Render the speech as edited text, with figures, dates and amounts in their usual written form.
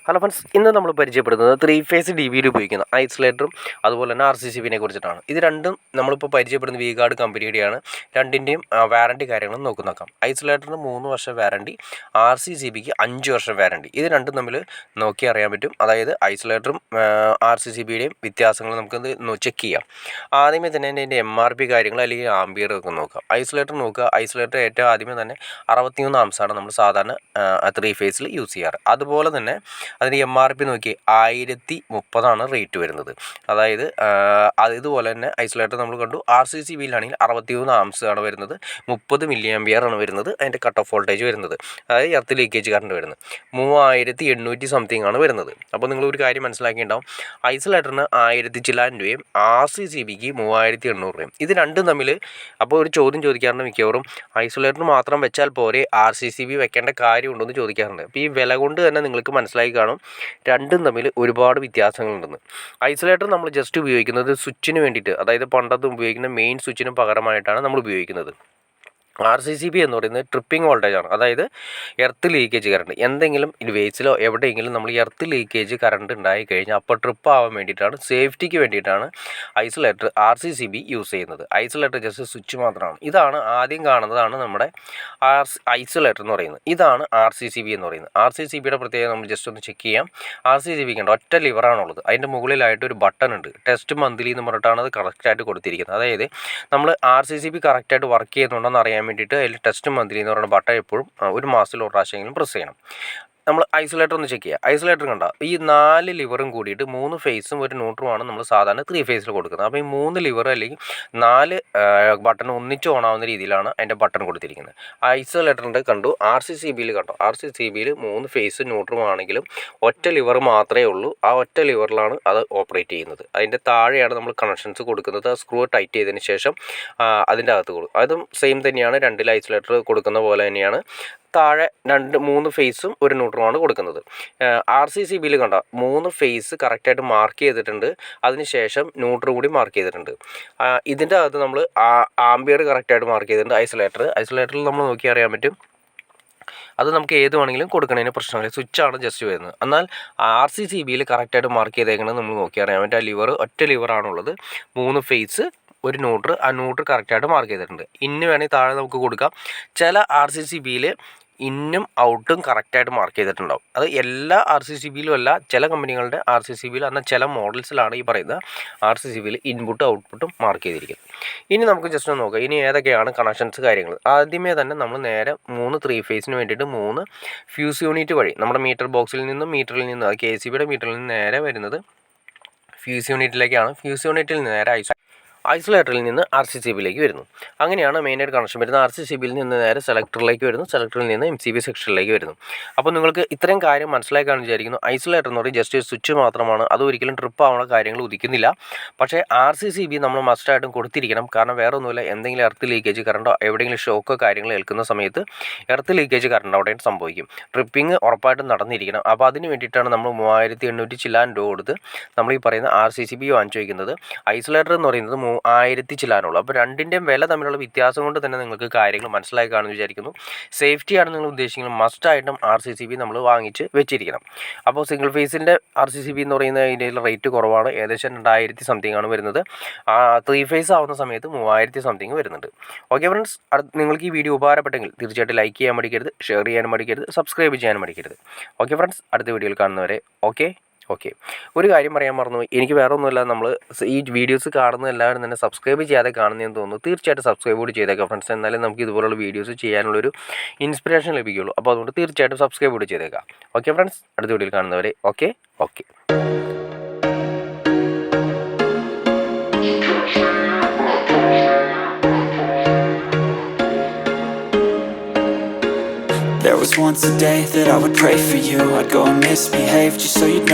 Hello friends, ഇന്ന് നമ്മൾ പരിചയപ്പെടുന്നത് 3 ഫേസ് DVയിൽ ഉപയോഗിക്കുന്ന ഐസൊലേറ്ററും അതുപോലെ തന്നെ RCCBനെ കുറിച്ചിട്ടാണ്. ഇത് രണ്ടും നമ്മളിപ്പോൾ പരിചയപ്പെടുന്ന വി-ഗാർഡ് കമ്പനിയുടെയാണ്. രണ്ടിൻ്റെയും വാറണ്ടി കാര്യങ്ങളും നോക്കാം. ഐസൊലേറ്ററിന് 3 വർഷം വാറണ്ടി, RCCBക്ക് 5 വർഷം വാറണ്ടി. ഇത് രണ്ടും തമ്മിൽ നോക്കി അറിയാൻ പറ്റും. അതായത് ഐസൊലേറ്ററും RCCBയുടെയും വ്യത്യാസങ്ങൾ നമുക്കത് ചെക്ക് ചെയ്യാം. ആദ്യമേ തന്നെ അതിൻ്റെ MRP കാര്യങ്ങൾ അല്ലെങ്കിൽ ആംബിയർ ഒക്കെ നോക്കാം. ഐസൊലേറ്റർ നോക്കുക. ഐസൊലേറ്റർ ഏറ്റവും ആദ്യമേ തന്നെ 63 ആംസാണ് നമ്മൾ സാധാരണ 3 ഫേസിൽ യൂസ് ചെയ്യാറ്. അതുപോലെ തന്നെ അതിന് MRP നോക്കി 1030 റേറ്റ് വരുന്നത്. അതായത് ഇതുപോലെ തന്നെ ഐസൊലേറ്റർ നമ്മൾ കണ്ടു. RCCBയിലാണെങ്കിൽ 63 ആംസ് ആണ് വരുന്നത്, 30 mA ആണ് വരുന്നത്. അതിൻ്റെ കട്ട് ഓഫ് വോൾട്ടേജ് വരുന്നത്, അതായത് എർത്ത് ലീക്കേജ് കറണ്ട് വരുന്നത് 3800 സംതിങ് ആണ് വരുന്നത്. അപ്പോൾ നിങ്ങളൊരു കാര്യം മനസ്സിലാക്കിയിട്ടുണ്ടാവും, ഐസൊലേറ്ററിന് 1000 ചില്ലാൻ രൂപയും RCCBക്ക് 3800 രൂപയും. ഇത് രണ്ടും തമ്മിൽ അപ്പോൾ ഒരു ചോദ്യം ചോദിക്കാറുണ്ട് മിക്കവാറും, ഐസൊലേറ്റർ മാത്രം വെച്ചാൽ പോരെ RCCB വെക്കേണ്ട കാര്യമുണ്ടോ എന്ന് ചോദിക്കാറുണ്ട്. അപ്പോൾ ഈ വില കൊണ്ട് തന്നെ നിങ്ങൾക്ക് മനസ്സിലാക്കി കാണും രണ്ടും തമ്മിൽ ഒരുപാട് വ്യത്യാസങ്ങളുണ്ടെന്ന്. ഐസൊലേറ്റർ നമ്മൾ ജസ്റ്റ് ഉപയോഗിക്കുന്നത് സ്വിച്ചിന് വേണ്ടിയിട്ട്, അതായത് പണ്ടത്തെ ഉപയോഗിക്കുന്ന മെയിൻ സ്വിച്ചിന് പകരമായിട്ടാണ് നമ്മൾ ഉപയോഗിക്കുന്നത്. RCCB എന്ന് പറയുന്നത് ട്രിപ്പിംഗ് വോൾട്ടേജാണ്, അതായത് എർത്ത് ലീക്കേജ് കറണ്ട്. എന്തെങ്കിലും വേസിലോ എവിടെയെങ്കിലും നമ്മൾ എർത്ത് ലീക്കേജ് കറണ്ട് ഉണ്ടായി കഴിഞ്ഞാൽ അപ്പോൾ ട്രിപ്പ് ആവാൻ വേണ്ടിയിട്ടാണ്, സേഫ്റ്റിക്ക് വേണ്ടിയിട്ടാണ് ഐസൊലേറ്റർ RCCB യൂസ് ചെയ്യുന്നത്. ഐസൊലേറ്റർ ജസ്റ്റ് സ്വിച്ച് മാത്രമാണ്. ഇതാണ് ആദ്യം കാണുന്നതാണ് നമ്മുടെ ഐസൊലേറ്റർ എന്ന് പറയുന്നത്. ഇതാണ് RCCB എന്ന് പറയുന്നത്. RCCBയുടെ പ്രത്യേകത നമ്മൾ ജസ്റ്റ് ഒന്ന് ചെക്ക് ചെയ്യാം. RCCBക്ക് ഉണ്ട് ഒറ്റ ലിവറാണുള്ളത്. അതിൻ്റെ മുകളിലായിട്ട് ഒരു ബട്ടൺ ഉണ്ട്, ടെസ്റ്റ് മന്ത്ലി എന്ന് പറഞ്ഞിട്ടാണ് അത് കറക്റ്റായിട്ട് കൊടുത്തിരിക്കുന്നത്. അതായത് നമ്മൾ RCCB കറക്റ്റായിട്ട് വർക്ക് ചെയ്യുന്നുണ്ടെന്ന് അറിയാൻ വേണ്ടിയിട്ട് അതിൽ ടെസ്റ്റ് മന്ത്ലി എന്ന് പറയുന്ന ബട്ടൺ എപ്പോഴും ഒരു മാസത്തിൽ ഒരു പ്രാവശ്യമെങ്കിലും പ്രസ് ചെയ്യണം. നമ്മൾ ഐസൊലേറ്റർ ഒന്ന് ചെക്ക് ചെയ്യുക. ഐസൊലേറ്റർ കണ്ട ഈ 4 ലിവറും കൂടിയിട്ട് 3 ഫേസും ഒരു ന്യൂട്രുമാണ് നമ്മൾ സാധാരണ 3 ഫേസിൽ കൊടുക്കുന്നത്. അപ്പോൾ ഈ 3 ലിവർ അല്ലെങ്കിൽ 4 ബട്ടൺ ഒന്നിച്ച് ഓണാവുന്ന രീതിയിലാണ് അതിൻ്റെ ബട്ടൺ കൊടുത്തിരിക്കുന്നത്. ഐസൊലേറ്ററിൻ്റെ കണ്ടു. RCCBയിൽ കണ്ടോ, RCCBയിൽ 3 ഫേസ് ന്യൂട്രുമാണെങ്കിലും ഒറ്റ ലിവർ മാത്രമേ ഉള്ളൂ. ആ ഒറ്റ ലിവറിലാണ് അത് ഓപ്പറേറ്റ് ചെയ്യുന്നത്. അതിൻ്റെ താഴെയാണ് നമ്മൾ കണക്ഷൻസ് കൊടുക്കുന്നത്. സ്ക്രൂ ടൈറ്റ് ചെയ്തതിന് ശേഷം അതിൻ്റെ അകത്ത് കൊടുക്കും. അതും സെയിം തന്നെയാണ്, 2 ഐസൊലേറ്റർ കൊടുക്കുന്ന പോലെ തന്നെയാണ്. താഴെ 3 ഫേസും ഒരു ന്യൂട്രുമാണ് കൊടുക്കുന്നത്. RCCBയിൽ കണ്ട 3 ഫേസ് കറക്റ്റായിട്ട് മാർക്ക് ചെയ്തിട്ടുണ്ട്, അതിനുശേഷം ന്യൂട്രു കൂടി മാർക്ക് ചെയ്തിട്ടുണ്ട്. ഇതിൻ്റെ അകത്ത് നമ്മൾ ആംബിയർ കറക്റ്റായിട്ട് മാർക്ക് ചെയ്തിട്ടുണ്ട്. ഐസൊലേറ്ററിൽ നമ്മൾ നോക്കി അറിയാൻ പറ്റും. അത് നമുക്ക് ഏത് വേണമെങ്കിലും കൊടുക്കണതിന് പ്രശ്നമില്ല, സ്വിച്ചാണ് ജസ്റ്റ് വരുന്നത്. എന്നാൽ RCCBയിൽ കറക്റ്റായിട്ട് മാർക്ക് ചെയ്തേക്കുന്നത് നമ്മൾ നോക്കി അറിയാൻ പറ്റും. ആ ലിവർ ഒറ്റ ലിവറാണുള്ളത്, 3 ഫേസ് ഒരു ന്യൂട്ര്, ആ ന്യൂട്ര് കറക്റ്റായിട്ട് മാർക്ക് ചെയ്തിട്ടുണ്ട്. ഇന്ന് വേണമെങ്കിൽ താഴെ നമുക്ക് കൊടുക്കാം. ചില RCCBയിൽ ഇന്നും ഔട്ടും കറക്റ്റായിട്ട് മാർക്ക് ചെയ്തിട്ടുണ്ടാവും. അത് എല്ലാ RCCBയിലും അല്ല, ചില കമ്പനികളുടെ RCCBയിൽ എന്നാൽ ചില മോഡൽസിലാണ് ഈ പറയുന്ന RCCBയിൽ ഇൻപുട്ടും ഔട്ട്പുട്ടും മാർക്ക് ചെയ്തിരിക്കുന്നത്. ഇനി നമുക്ക് ജസ്റ്റ് ഒന്ന് നോക്കാം ഇനി ഏതൊക്കെയാണ് കണക്ഷൻസ് കാര്യങ്ങൾ. ആദ്യമേ തന്നെ നമ്മൾ നേരെ 3 ഫേസിന് വേണ്ടിയിട്ട് 3 ഫ്യൂസ് യൂണിറ്റ് വഴി നമ്മുടെ മീറ്റർ ബോക്സിൽ നിന്നും മീറ്ററിൽ നിന്നും KCBയുടെ മീറ്ററിൽ നിന്ന് നേരെ വരുന്നത് ഫ്യൂസ് യൂണിറ്റിലേക്കാണ്. ഫ്യൂസ് യൂണിറ്റിൽ നിന്ന് നേരെ ഐസൊലേറ്ററിൽ നിന്ന് RCCBയിലേക്ക് വരുന്നു. അങ്ങനെയാണ് മെയിനായിട്ട് കണക്ഷൻ വരുന്നത്. RCCBയിൽ നിന്ന് നേരെ സെലക്ടറിലേക്ക് വരുന്നു, സെലക്ടറിൽ നിന്ന് MCB സെക്ഷനിലേക്ക് വരുന്നു. അപ്പോൾ നിങ്ങൾക്ക് ഇത്രയും കാര്യം മനസ്സിലാക്കാമെന്ന് വിചാരിക്കുന്നു. ഐസൊലേറ്റർ എന്ന് പറയുന്നത് ജസ്റ്റ് ഒരു സ്വിച്ച് മാത്രമാണ്, അത് ഒരിക്കലും ട്രിപ്പ് ആവുന്ന കാര്യങ്ങൾ ഉദിക്കുന്നില്ല. പക്ഷേ RCCB നമ്മൾ മസ്റ്റായിട്ടും കൊടുത്തിരിക്കണം. കാരണം വേറെ ഒന്നുമില്ല, എന്തെങ്കിലും എർത്ത് ലീക്കേജ് കറണ്ടോ എവിടെയെങ്കിലും ഷോക്കോ കാര്യങ്ങൾ ഏൽക്കുന്ന സമയത്ത് എർത്ത് ലീക്കേജ് കറണ്ട് അവിടെ സംഭവിക്കും. ട്രിപ്പിംഗ് ഉറപ്പായിട്ടും നടന്നിരിക്കണം. അപ്പോൾ അതിന് വേണ്ടിയിട്ടാണ് നമ്മൾ 3800 ചില്ലാൻ രൂപ കൊടുത്ത് നമ്മൾ ഈ പറയുന്ന RCCB വാങ്ങിച്ചു വയ്ക്കുന്നത്. ഐസൊലേറ്റർ എന്ന് പറയുന്നത് 1000 ചില്ലാനുള്ളൂ. അപ്പോൾ രണ്ടിൻ്റെയും വില തമ്മിലുള്ള വ്യത്യാസം കൊണ്ട് തന്നെ നിങ്ങൾക്ക് കാര്യങ്ങൾ മനസ്സിലായി കാണുമെന്ന് വിചാരിക്കുന്നു. സേഫ്റ്റിയാണ് നിങ്ങൾ ഉദ്ദേശിക്കുന്നത്, മസ്റ്റായിട്ടും RCCB നമ്മൾ വാങ്ങിച്ച് വെച്ചിരിക്കണം. അപ്പോൾ സിംഗിൾ ഫേസിൻ്റെ RCCB എന്ന് പറയുന്നത് അതിൻ്റെ റേറ്റ് കുറവാണ്, ഏകദേശം 2000 സംതിങ് ആണ് വരുന്നത്. 3 ഫേസ് ആവുന്ന സമയത്ത് 3000 സംതിങ് വരുന്നുണ്ട്. ഓക്കെ ഫ്രണ്ട്സ്, നിങ്ങൾക്ക് ഈ വീഡിയോ ഉപകാരപ്പെട്ടെങ്കിൽ തീർച്ചയായിട്ടും ലൈക്ക് ചെയ്യാൻ മടിക്കരുത്, ഷെയർ ചെയ്യാൻ മടിക്കരുത്, സബ്സ്ക്രൈബ് ചെയ്യാൻ മടിക്കരുത്. ഓക്കെ ഫ്രണ്ട്സ്, അടുത്ത വീഡിയോയിൽ കാണുന്നവരെ ഓക്കെ. ഒരു കാര്യം പറയാൻ മറന്നു, എനിക്ക് വേറെ ഒന്നുമില്ല, നമ്മൾ ഈ വീഡിയോസ് കാണുന്ന എല്ലാവരും തന്നെ സബ്സ്ക്രൈബ് ചെയ്യാതെ കാണുന്നതെന്ന് തോന്നുന്നു. തീർച്ചയായിട്ടും സബ്സ്ക്രൈബ് കൂടി ചെയ്തേക്കാം ഫ്രണ്ട്സ്, എന്നാലും നമുക്ക് ഇതുപോലുള്ള വീഡിയോസ് ചെയ്യാനുള്ളൊരു ഇൻസ്പിറേഷൻ ലഭിക്കുകയുള്ളൂ. അപ്പോൾ അതുകൊണ്ട് തീർച്ചയായിട്ടും സബ്സ്ക്രൈബ് കൂടി ചെയ്തേക്കാം. ഓക്കെ ഫ്രണ്ട്സ്, അടുത്ത വീഡിയോയിൽ കാണുന്നവരെ okay. There was once a day that I would pray for you. I'd go and misbehave just so you'd know